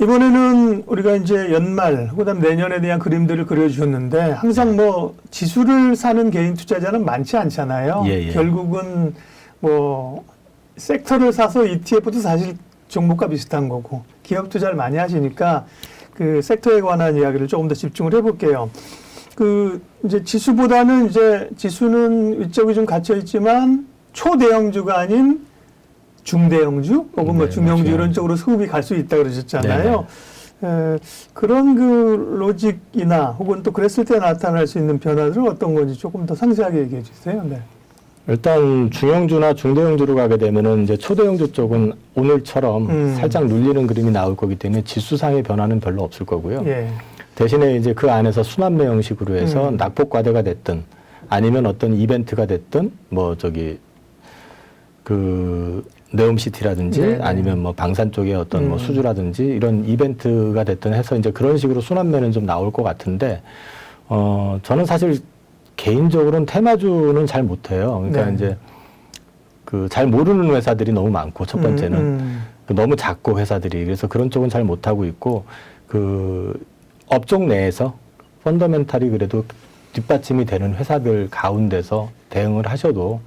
이번에는 우리가 이제 연말, 그다음 내년에 대한 그림들을 그려주셨는데 항상 뭐 지수를 사는 개인 투자자는 많지 않잖아요. 예. 결국은 뭐 섹터를 사서 ETF도 사실 종목과 비슷한 거고 기업 투자를 많이 하시니까 그 섹터에 관한 이야기를 조금 더 집중을 해볼게요. 그 이제 지수보다는 이제 지수는 위쪽이 좀 갇혀 있지만 초대형주가 아닌 중대형주 혹은 뭐 중형주 맞아요. 이런 쪽으로 수급이 갈 수 있다 그러셨잖아요. 그런 그 로직이나 혹은 또 그랬을 때 나타날 수 있는 변화들은 어떤 건지 조금 더 상세하게 얘기해 주세요. 네. 일단 중형주나 중대형주로 가게 되면은 이제 초대형주 쪽은 오늘처럼 살짝 눌리는 그림이 나올 거기 때문에 지수상의 변화는 별로 없을 거고요. 예. 대신에 이제 그 안에서 순환매 형식으로 해서 낙폭과대가 됐든 아니면 어떤 이벤트가 됐든 뭐 저기 그 네옴시티라든지 네네. 아니면 뭐 방산 쪽의 어떤 뭐 수주라든지 이런 이벤트가 됐든 해서 이제 그런 식으로 순환매는 좀 나올 것 같은데 저는 사실 개인적으로는 테마주는 잘 못해요. 그러니까 네. 이제 그 잘 모르는 회사들이 너무 많고 첫 번째는 그 너무 작고 회사들이 그래서 그런 쪽은 잘 못하고 있고 그 업종 내에서 펀더멘탈이 그래도 뒷받침이 되는 회사들 가운데서 대응을 하셔도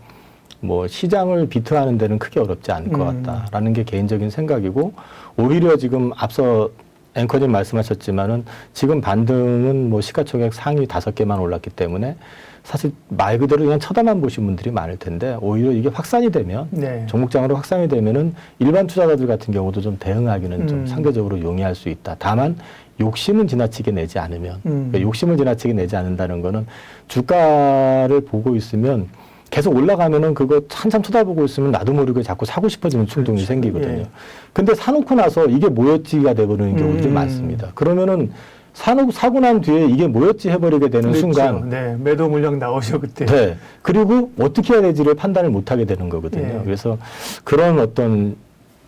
뭐 시장을 비트하는 데는 크게 어렵지 않을 것 같다라는 게 개인적인 생각이고 오히려 지금 앞서 앵커님 말씀하셨지만은 지금 반등은 뭐 시가총액 상위 5개만 올랐기 때문에 사실 말 그대로 그냥 쳐다만 보신 분들이 많을 텐데 오히려 이게 확산이 되면 네. 종목장으로 확산이 되면은 일반 투자자들 같은 경우도 좀 대응하기는 좀 상대적으로 용이할 수 있다. 다만 욕심은 지나치게 내지 않으면 그러니까 욕심을 지나치게 내지 않는다는 거는 주가를 보고 있으면 계속 올라가면은 그거 한참 쳐다보고 있으면 나도 모르게 자꾸 사고 싶어지는 충동이 그렇죠. 생기거든요. 예. 근데 사놓고 나서 이게 뭐였지가 돼버리는 경우들이 많습니다. 그러면은 사고 난 뒤에 이게 뭐였지 해버리게 되는 그렇죠. 순간 네. 매도 물량 나오죠 그때. 네. 그리고 어떻게 해야 될지를 판단을 못 하게 되는 거거든요. 예. 그래서 그런 어떤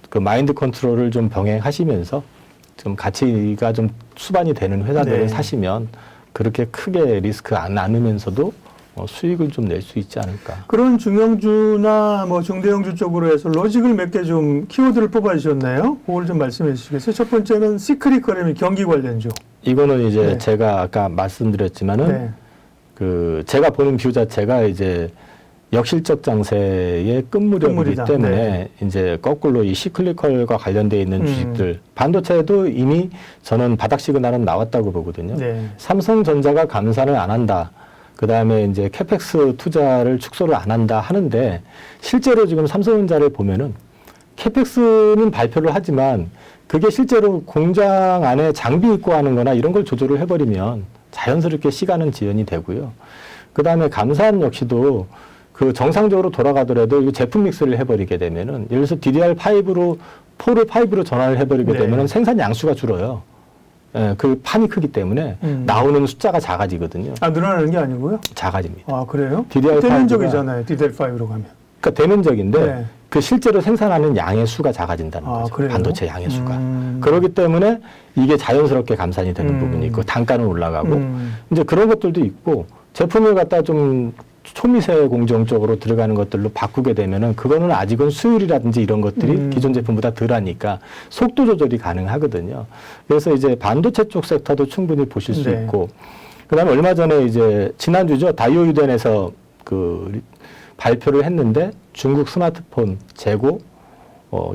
그 마인드 컨트롤을 좀 병행하시면서 좀 가치가 좀 수반이 되는 회사들을 네. 사시면 그렇게 크게 리스크 안 나누면서도 수익을 좀 낼 수 있지 않을까. 그런 중형주나 뭐 중대형주 쪽으로 해서 로직을 몇 개 좀 키워드를 뽑아주셨나요? 그걸 좀 말씀해 주시겠어요? 첫 번째는 시크릿거래미 경기 관련주. 이거는 이제 네. 제가 아까 말씀드렸지만은 네. 그 제가 보는 뷰 자체가 이제 역실적 장세의 끝무렵이기 끝물이다. 때문에 네. 이제 거꾸로 이 시클리컬과 관련되어 있는 주식들 반도체도 이미 저는 바닥 시그널은 나왔다고 보거든요. 네. 삼성전자가 감산을 안 한다. 그 다음에 이제 캐펙스 투자를 축소를 안 한다 하는데 실제로 지금 삼성전자를 보면은 캐펙스는 발표를 하지만 그게 실제로 공장 안에 장비 입고 하는 거나 이런 걸 조절을 해버리면 자연스럽게 시간은 지연이 되고요. 그 다음에 감산 역시도 그 정상적으로 돌아가더라도 이 제품 믹스를 해버리게 되면은 예를 들어서 DDR5로 4를 5로 전환을 해버리게 네. 되면은 생산 양수가 줄어요. 예, 그 판이 크기 때문에 나오는 숫자가 작아지거든요. 아, 늘어나는 게 아니고요? 작아집니다. 아, 그래요? DDR5 가 대면적이잖아요. DDR5로 가면. 그러니까 대면적인데 네. 그 실제로 생산하는 양의 수가 작아진다는 아, 거죠. 그래요? 반도체 양의 수가. 그렇기 때문에 이게 자연스럽게 감산이 되는 부분이 있고 단가는 올라가고 이제 그런 것들도 있고 제품을 갖다 좀 초미세 공정 쪽으로 들어가는 것들로 바꾸게 되면은 그거는 아직은 수율이라든지 이런 것들이 기존 제품보다 덜하니까 속도 조절이 가능하거든요. 그래서 이제 반도체 쪽 섹터도 충분히 보실 수 네. 있고 그다음에 얼마 전에 이제 지난주죠 다이오유덴에서 그 발표를 했는데 중국 스마트폰 재고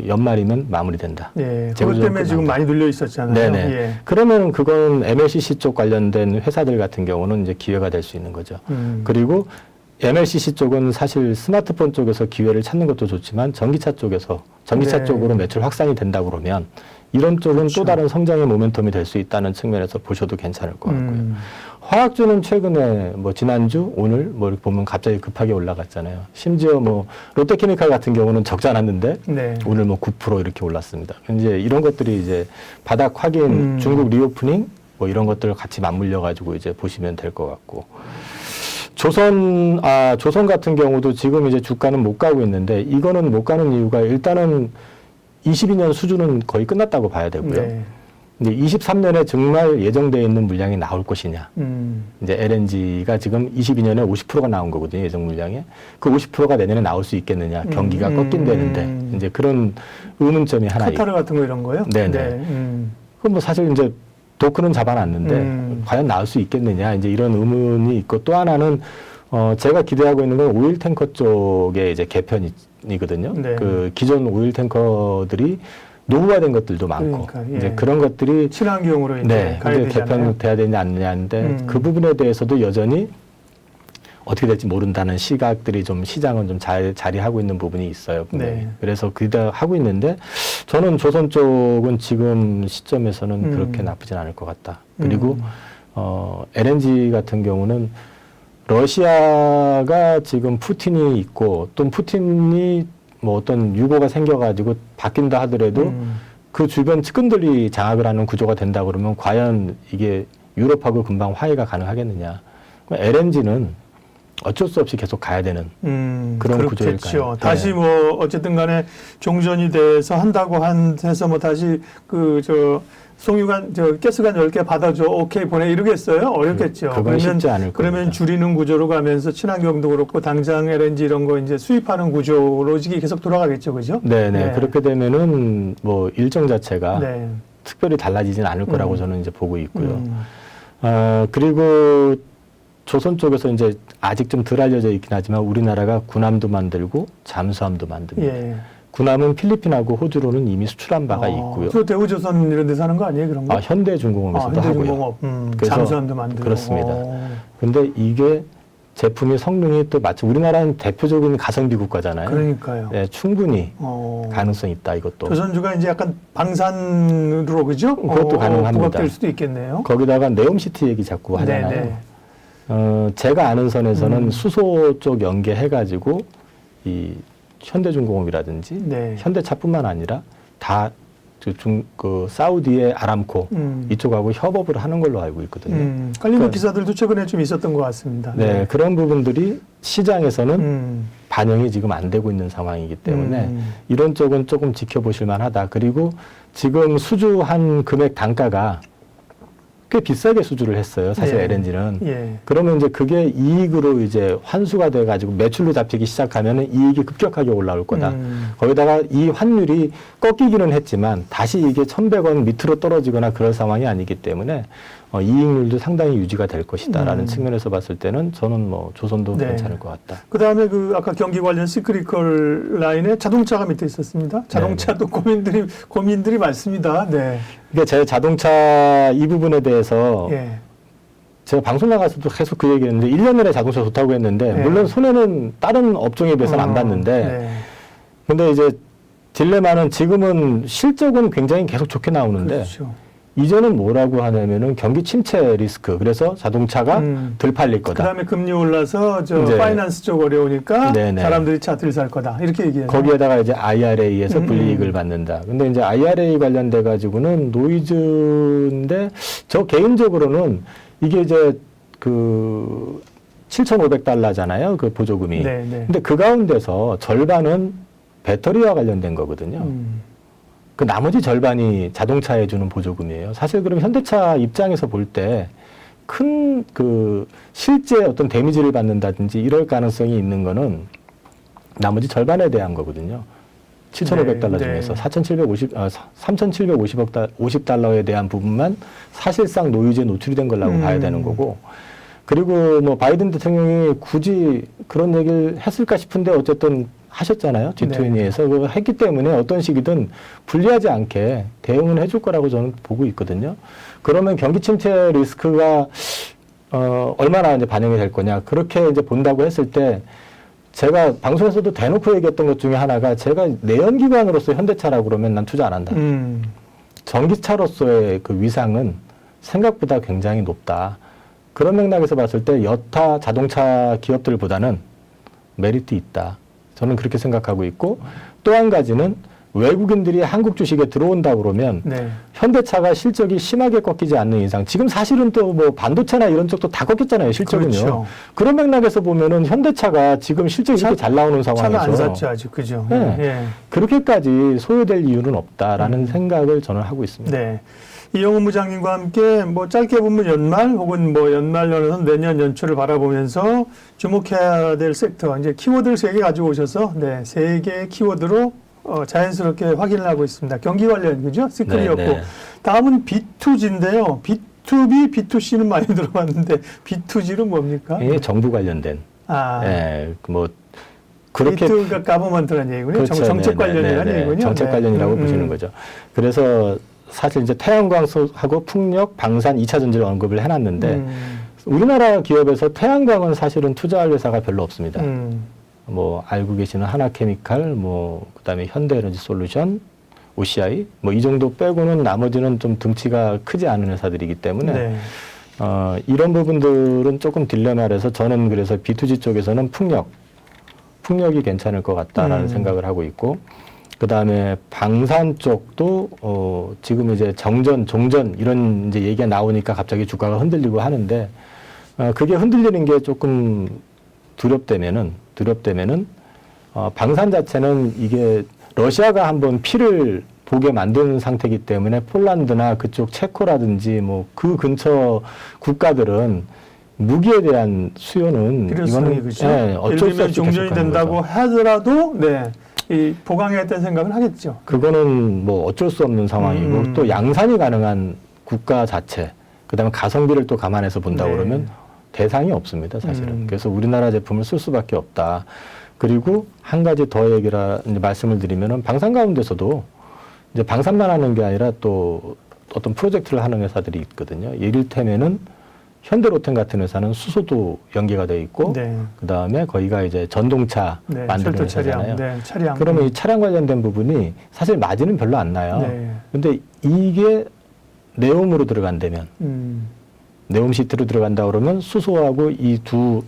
연말이면 마무리된다. 예, 재고 그것 때문에 조정 지금 끝난다. 많이 눌려 있었잖아요. 네네. 예. 그러면 그건 MLCC 쪽 관련된 회사들 같은 경우는 이제 기회가 될 수 있는 거죠. 그리고 MLCC 쪽은 사실 스마트폰 쪽에서 기회를 찾는 것도 좋지만 전기차 쪽에서 전기차 네. 쪽으로 매출 확산이 된다 그러면 이런 쪽은 그렇죠. 또 다른 성장의 모멘텀이 될 수 있다는 측면에서 보셔도 괜찮을 것 같고요. 화학주는 최근에 뭐 지난주 오늘 뭐 이렇게 보면 갑자기 급하게 올라갔잖아요. 심지어 뭐 롯데케미칼 같은 경우는 적지 않았는데 네. 오늘 뭐 9% 이렇게 올랐습니다. 이제 이런 것들이 이제 바닥 확인, 중국 리오프닝 뭐 이런 것들을 같이 맞물려 가지고 이제 보시면 될 것 같고. 조선 같은 경우도 지금 이제 주가는 못 가고 있는데 이거는 못 가는 이유가 일단은 22년 수준은 거의 끝났다고 봐야 되고요. 네. 이제 23년에 정말 예정되어 있는 물량이 나올 것이냐. 이제 LNG가 지금 22년에 50%가 나온 거거든요. 예정 물량에. 그 50%가 내년에 나올 수 있겠느냐. 경기가 꺾인다는데 이제 그런 의문점이 하나 있고. 카타르 같은 거 이런 거요? 네네. 네. 그럼 뭐 사실 이제 도크는 잡아놨는데 과연 나올 수 있겠느냐 이제 이런 의문이 있고 또 하나는 제가 기대하고 있는 건 오일 탱커 쪽의 이제 개편이거든요. 네. 그 기존 오일 탱커들이 노후화된 것들도 많고 그러니까, 예. 이제 그런 것들이 친환경으로 이제 네, 가야 근데 되잖아요. 개편돼야 되냐 안 되냐인데 그 부분에 대해서도 여전히 어떻게 될지 모른다는 시각들이 좀 시장은 좀 자리하고 있는 부분이 있어요. 분명히. 네. 그래서 그다 하고 있는데 저는 조선 쪽은 지금 시점에서는 그렇게 나쁘진 않을 것 같다. 그리고 LNG 같은 경우는 러시아가 지금 푸틴이 있고 또 푸틴이 뭐 어떤 유고가 생겨가지고 바뀐다 하더라도 그 주변 측근들이 장악을 하는 구조가 된다 그러면 과연 이게 유럽하고 금방 화해가 가능하겠느냐. LNG는 어쩔 수 없이 계속 가야 되는 그런 구조일까요? 다시 뭐 어쨌든 간에 종전이 돼서 한다고 해서 뭐 다시 송유관 가스관 10개 받아줘 오케이 보내 이러겠어요? 어렵겠죠. 그건 쉽지 않을 그러면 겁니다. 줄이는 구조로 가면서 친환경도 그렇고 당장 LNG 이런 거 이제 수입하는 구조 로직이 계속 돌아가겠죠, 그죠? 네네. 네. 그렇게 되면은 뭐 일정 자체가 네. 특별히 달라지진 않을 거라고 저는 이제 보고 있고요. 그리고 조선 쪽에서 이제 아직 좀 덜 알려져 있긴 하지만 우리나라가 군함도 만들고 잠수함도 만듭니다. 예. 군함은 필리핀하고 호주로는 이미 수출한 바가 있고요. 저 대우조선 이런 데서 하는 거 아니에요, 그런 거? 현대중공업에서도 하고요. 현대중공업. 그래서 잠수함도 만들고. 그렇습니다. 근데 이게 제품이 성능이 또 마치 우리나라는 대표적인 가성비 국가잖아요. 그러니까요. 네, 충분히 가능성 있다 이것도. 조선주가 이제 약간 방산으로 그죠? 그것도 가능합니다. 부각될 수도 있겠네요. 거기다가 네옴시티 얘기 자꾸 하잖아요. 네네. 제가 아는 선에서는 수소 쪽 연계해가지고 이 현대중공업이라든지 네. 현대차뿐만 아니라 다 사우디의 아람코 이쪽하고 협업을 하는 걸로 알고 있거든요. 깔리는 기사들도 최근에 좀 있었던 것 같습니다. 네, 그런 부분들이 시장에서는 반영이 지금 안 되고 있는 상황이기 때문에 이런 쪽은 조금 지켜보실 만하다. 그리고 지금 수주한 금액 단가가 꽤 비싸게 수주를 했어요. 사실 예. LNG는. 예. 그러면 이제 그게 이익으로 이제 환수가 돼가지고 매출로 잡히기 시작하면은 이익이 급격하게 올라올 거다. 거기다가 이 환율이 꺾이기는 했지만 다시 이게 1,100원 밑으로 떨어지거나 그럴 상황이 아니기 때문에 이익률도 상당히 유지가 될 것이다라는 측면에서 봤을 때는 저는 뭐 조선도 네. 괜찮을 것 같다. 그 다음에 아까 경기 관련 시크리컬 라인에 자동차가 밑에 있었습니다. 자동차도 고민들이 많습니다. 네. 그러니까 제 자동차 이 부분에 대해서 예. 제가 방송 나가서도 계속 그 얘기했는데 1년 내내 자동차 좋다고 했는데 네. 물론 손해는 다른 업종에 비해서는 안 봤는데 네. 근데 이제 딜레마는 지금은 실적은 굉장히 계속 좋게 나오는데 그렇죠. 이제는 뭐라고 하냐면은 경기 침체 리스크. 그래서 자동차가 덜 팔릴 거다. 그다음에 금리 올라서 네. 파이낸스 쪽 어려우니까 네네. 사람들이 차 덜 살 거다. 이렇게 얘기해요. 거기에다가 이제 IRA에서 불이익을 받는다. 근데 이제 IRA 관련돼 가지고는 노이즈인데 저 개인적으로는 이게 이제 그 $7,500잖아요. 그 보조금이. 네네. 근데 그 가운데서 절반은 배터리와 관련된 거거든요. 그 나머지 절반이 자동차에 주는 보조금이에요. 사실 그럼 현대차 입장에서 볼 때 큰 실제 어떤 데미지를 받는다든지 이럴 가능성이 있는 거는 나머지 절반에 대한 거거든요. $7,500 네, 중에서 3,750달러에 대한 부분만 사실상 노이즈에 노출이 된 거라고 봐야 되는 거고, 그리고 뭐 바이든 대통령이 굳이 그런 얘기를 했을까 싶은데 어쨌든 하셨잖아요. G20에서. 그거 했기 때문에 어떤 식이든 불리하지 않게 대응을 해줄 거라고 저는 보고 있거든요. 그러면 경기 침체 리스크가 얼마나 이제 반영이 될 거냐. 그렇게 이제 본다고 했을 때 제가 방송에서도 대놓고 얘기했던 것 중에 하나가 제가 내연기관으로서 현대차라고 그러면 난 투자 안 한다. 전기차로서의 그 위상은 생각보다 굉장히 높다. 그런 맥락에서 봤을 때 여타 자동차 기업들보다는 메리트 있다. 저는 그렇게 생각하고 있고, 또 한 가지는 외국인들이 한국 주식에 들어온다 그러면 네. 현대차가 실적이 심하게 꺾이지 않는 이상, 지금 사실은 또 뭐 반도체나 이런 쪽도 다 꺾였잖아요, 실적은요. 그렇죠. 그런 맥락에서 보면은 현대차가 지금 실적이 이렇게 잘 나오는 상황에서 차는 안 샀죠, 아직. 그죠. 네. 예. 그렇게까지 소요될 이유는 없다라는 생각을 저는 하고 있습니다. 네. 이영훈 부장님과 함께 뭐 짧게 보면 연말 혹은 뭐 연말 연에서 내년 연초를 바라보면서 주목해야 될 섹터, 이제 키워드를 3개 가지고 오셔서 네, 3개의 키워드로 자연스럽게 확인을 하고 있습니다. 경기 관련, 그죠? 시클이었고. 네, 네. 다음은 B2G인데요. B2B, B2C는 많이 들어봤는데 B2G는 뭡니까? 이게 정부 관련된. 아, 예, 뭐 그렇게 B2가 가버먼트라는 얘기군요. 그렇죠. 정책 네, 관련이라는 네, 네. 얘기군요. 정책 네. 관련이라고 보시는 거죠. 그래서 사실 이제 태양광하고 풍력, 방산 2차 전지를 언급을 해놨는데 우리나라 기업에서 태양광은 사실은 투자할 회사가 별로 없습니다. 뭐 알고 계시는 하나케미칼, 뭐 그다음에 현대에너지솔루션, OCI 뭐 이 정도 빼고는 나머지는 좀 등치가 크지 않은 회사들이기 때문에 네. 이런 부분들은 조금 딜레마라서 저는 그래서 B2G 쪽에서는 풍력이 괜찮을 것 같다라는 생각을 하고 있고 그다음에 방산 쪽도 지금 이제 정전, 종전 이런 이제 얘기가 나오니까 갑자기 주가가 흔들리고 하는데 그게 흔들리는 게 조금 두렵다면은 방산 자체는 이게 러시아가 한번 피를 보게 만드는 상태이기 때문에 폴란드나 그쪽 체코라든지 뭐 그 근처 국가들은 무기에 대한 수요는 필요성이 그죠. 네, 어쩔 수 없이 종전이 계속 가는 된다고 거죠. 하더라도 네. 이 보강해야겠다는 생각은 하겠죠. 그거는 뭐 어쩔 수 없는 상황이고 또 양산이 가능한 국가 자체 그다음에 가성비를 또 감안해서 본다 네. 그러면 대상이 없습니다 사실은. 그래서 우리나라 제품을 쓸 수밖에 없다. 그리고 한 가지 더 이제 말씀을 드리면은 방산 가운데서도 이제 방산만 하는 게 아니라 또 어떤 프로젝트를 하는 회사들이 있거든요. 이를테면은 현대로템 같은 회사는 수소도 연계가 돼 있고 네. 그다음에 거기가 이제 전동차 네. 만드는 철도 차량, 회사잖아요. 네. 차량. 그러면 이 차량 관련된 부분이 사실 마진은 별로 안 나요. 네. 근데 이게 네옴으로 들어간다면 네옴 시트로 들어간다 그러면 수소하고 이 두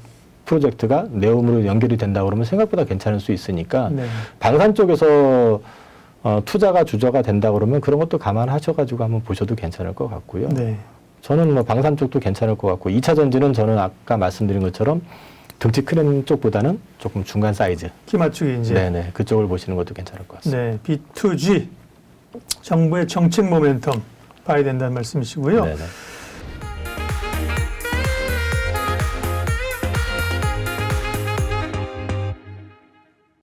프로젝트가 네옴으로 연결이 된다 그러면 생각보다 괜찮을 수 있으니까 네. 방산 쪽에서 투자가 주저가 된다 그러면 그런 것도 감안하셔가지고 한번 보셔도 괜찮을 것 같고요. 네. 저는 뭐 방산 쪽도 괜찮을 것 같고 2차 전지는 저는 아까 말씀드린 것처럼 등치 큰 쪽보다는 조금 중간 사이즈. 키 맞추기 이제. 네네 그쪽을 보시는 것도 괜찮을 것 같습니다. 네. B2G 정부의 정책 모멘텀 봐야 된다는 말씀이시고요. 네네.